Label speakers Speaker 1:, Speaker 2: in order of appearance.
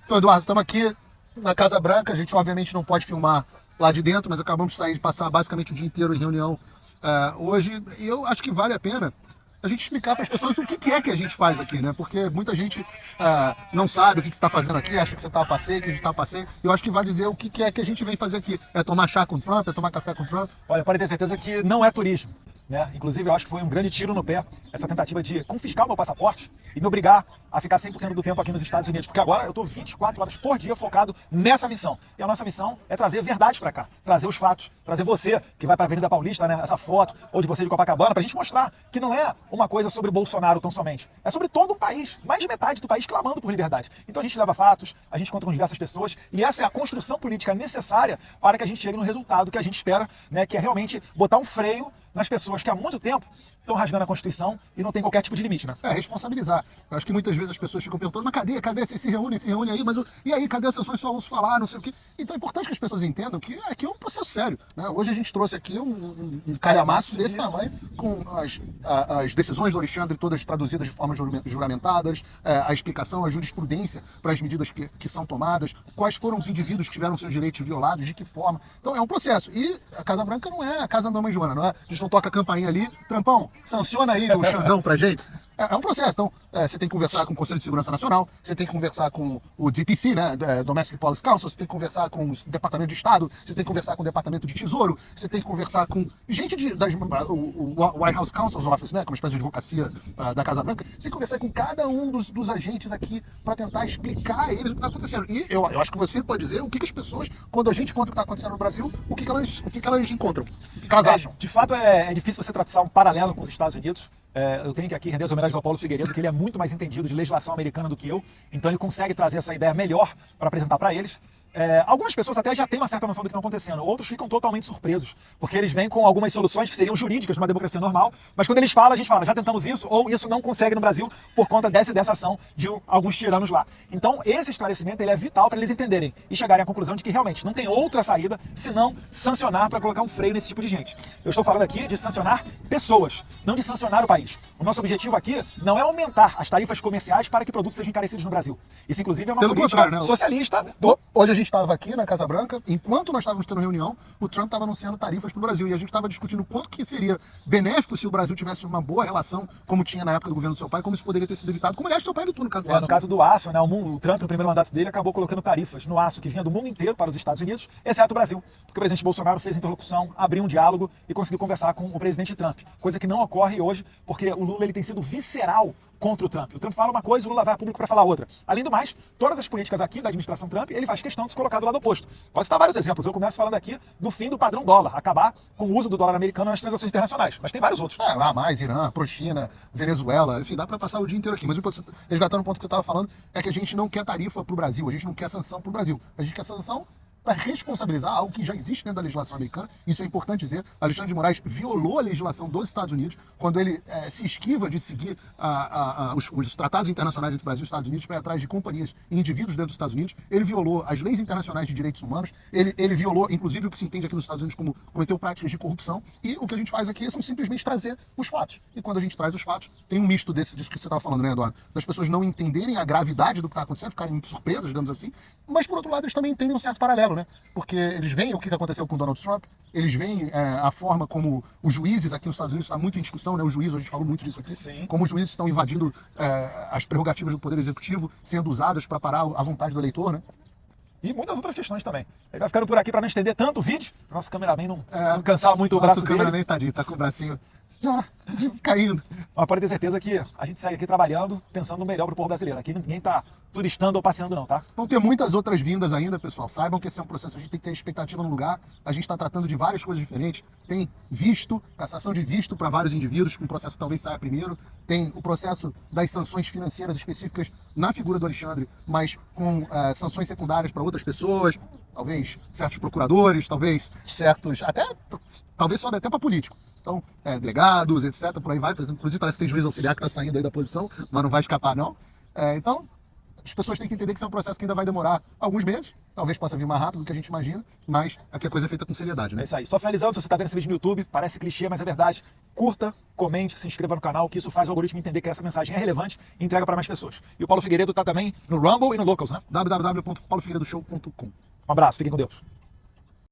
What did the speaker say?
Speaker 1: Então, Eduardo, estamos aqui na Casa Branca. A gente, obviamente, não pode filmar lá de dentro, mas acabamos de sair de passar basicamente o dia inteiro em reunião hoje. E eu acho que vale a pena a gente explicar para as pessoas o que é que a gente faz aqui, né? Porque muita gente não sabe o que você está fazendo aqui, acha que você está a passeio, que a gente está a passeio. Eu acho que vai dizer o que é que a gente vem fazer aqui. É tomar chá com o Trump, é tomar café com o Trump.
Speaker 2: Olha, pode ter certeza que não é turismo, né? Inclusive, eu acho que foi um grande tiro no pé essa tentativa de confiscar o meu passaporte e me obrigar a ficar 100% do tempo aqui nos Estados Unidos, porque agora eu estou 24 horas por dia focado nessa missão. E a nossa missão é trazer verdade para cá, trazer os fatos, trazer você que vai para a Avenida Paulista, né, essa foto, ou de você de Copacabana, para a gente mostrar que não é uma coisa sobre Bolsonaro tão somente, é sobre todo um país, mais de metade do país clamando por liberdade. Então a gente leva fatos, a gente conta com diversas pessoas, e essa é a construção política necessária para que a gente chegue no resultado que a gente espera, né, que é realmente botar um freio nas pessoas que há muito tempo estão rasgando a Constituição e não tem qualquer tipo de limite, né?
Speaker 1: Responsabilizar. Eu acho que muitas vezes as pessoas ficam perguntando, mas cadê? Vocês se reúnem aí, mas e aí, cadê as sanções? Só ouço falar, não sei o quê. Então é importante que as pessoas entendam que aqui é um processo sério, né? Hoje a gente trouxe aqui um calhamaço desse tamanho, com as decisões do Alexandre todas traduzidas de forma juramentadas, a explicação, a jurisprudência para as medidas que são tomadas, quais foram os indivíduos que tiveram seus direitos violados, de que forma. Então é um processo. E a Casa Branca não é a casa da mãe Joana, não é? A gente não toca a campainha ali, Trampão, sanciona aí o Xandão pra gente. É um processo. Então, você tem que conversar com o Conselho de Segurança Nacional, você tem que conversar com o DPC, né, Domestic Policy Council, você tem que conversar com o Departamento de Estado, você tem que conversar com o Departamento de Tesouro, você tem que conversar com gente o White House Counsel's Office, né, como uma espécie de advocacia da Casa Branca. Você tem que conversar com cada um dos agentes aqui para tentar explicar a eles o que está acontecendo. E eu acho que você pode dizer o que as pessoas, quando a gente conta o que está acontecendo no Brasil, o que elas encontram, o que elas acham.
Speaker 2: De fato, é difícil você traçar um paralelo com os Estados Unidos. Eu tenho que aqui render as homenagens ao Paulo Figueiredo, que ele é muito mais entendido de legislação americana do que eu, então ele consegue trazer essa ideia melhor para apresentar para eles. Algumas pessoas até já têm uma certa noção do que está acontecendo, outros ficam totalmente surpresos, porque eles vêm com algumas soluções que seriam jurídicas numa democracia normal, mas quando eles falam, a gente fala, já tentamos isso, ou isso não consegue no Brasil por conta dessa ação de alguns tiranos lá. Então esse esclarecimento ele é vital para eles entenderem e chegarem à conclusão de que realmente não tem outra saída senão sancionar para colocar um freio nesse tipo de gente. Eu estou falando aqui de sancionar pessoas, não de sancionar o país. O nosso objetivo aqui não é aumentar as tarifas comerciais para que produtos sejam encarecidos no Brasil. Isso inclusive é uma política socialista.
Speaker 1: Hoje a gente estava aqui na Casa Branca, enquanto nós estávamos tendo reunião, o Trump estava anunciando tarifas para o Brasil, e a gente estava discutindo quanto que seria benéfico se o Brasil tivesse uma boa relação, como tinha na época do governo do seu pai, como isso poderia ter sido evitado, como aliás seu pai evitou no caso do aço.
Speaker 2: No caso do aço, né, o Trump, no primeiro mandato dele, acabou colocando tarifas no aço que vinha do mundo inteiro para os Estados Unidos, exceto o Brasil, porque o presidente Bolsonaro fez interlocução, abriu um diálogo e conseguiu conversar com o presidente Trump, coisa que não ocorre hoje, porque o Lula ele tem sido visceral contra o Trump. O Trump fala uma coisa, o Lula vai a público para falar outra. Além do mais, todas as políticas aqui da administração Trump, ele faz questão de se colocar do lado oposto. Posso citar vários exemplos. Eu começo falando aqui do fim do padrão dólar, acabar com o uso do dólar americano nas transações internacionais. Mas tem vários outros.
Speaker 1: Lá mais, Irã, Pro-China, Venezuela, enfim, dá para passar o dia inteiro aqui. Mas resgatando o ponto que você estava falando, é que a gente não quer tarifa para o Brasil, a gente não quer sanção para o Brasil. A gente quer sanção para responsabilizar algo que já existe dentro da legislação americana. Isso é importante dizer. Alexandre de Moraes violou a legislação dos Estados Unidos quando ele se esquiva de seguir os tratados internacionais entre o Brasil e os Estados Unidos para ir atrás de companhias e indivíduos dentro dos Estados Unidos. Ele violou as leis internacionais de direitos humanos. Ele violou, inclusive, o que se entende aqui nos Estados Unidos como cometeu práticas de corrupção. E o que a gente faz aqui são simplesmente trazer os fatos. E quando a gente traz os fatos, tem um misto disso que você estava falando, né, Eduardo? Das pessoas não entenderem a gravidade do que está acontecendo, ficarem muito surpresas, digamos assim. Mas, por outro lado, eles também entendem um certo paralelo, né? Porque eles veem o que aconteceu com Donald Trump, eles veem a forma como os juízes aqui nos Estados Unidos, está muito em discussão, né? Os juízes, a gente falou muito disso aqui,
Speaker 2: sim,
Speaker 1: como os juízes estão invadindo as prerrogativas do Poder Executivo, sendo usadas para parar a vontade do eleitor, né?
Speaker 2: E muitas outras questões também. Ele vai ficando por aqui para não estender tanto o vídeo, para o nosso cameraman não cansar muito o braço dele.
Speaker 1: Nosso cameraman, tadinho, tá com o bracinho já caindo.
Speaker 2: Mas pode ter certeza que a gente segue aqui trabalhando, pensando no melhor para o povo brasileiro. Aqui ninguém está turistando ou passeando não, tá?
Speaker 1: Vão ter muitas outras vindas ainda, pessoal. Saibam que esse é um processo, a gente tem que ter expectativa no lugar. A gente está tratando de várias coisas diferentes. Tem visto, cassação de visto para vários indivíduos, que um processo talvez saia primeiro. Tem o processo das sanções financeiras específicas na figura do Alexandre, mas com sanções secundárias para outras pessoas, talvez certos procuradores, talvez certos, talvez sobe até para político. Então, delegados, etc., por aí vai. Inclusive, parece que tem juiz auxiliar que está saindo aí da posição, mas não vai escapar, não. Então, As pessoas têm que entender que isso é um processo que ainda vai demorar alguns meses, talvez possa vir mais rápido do que a gente imagina, mas aqui a coisa é feita com seriedade, né?
Speaker 2: É isso aí. Só finalizando, se você está vendo esse vídeo no YouTube, parece clichê, mas é verdade. Curta, comente, se inscreva no canal, que isso faz o algoritmo entender que essa mensagem é relevante e entrega para mais pessoas. E o Paulo Figueiredo está também no Rumble e no Locals, né?
Speaker 1: www.paulofigueiredoshow.com.
Speaker 2: Um abraço, fiquem com Deus.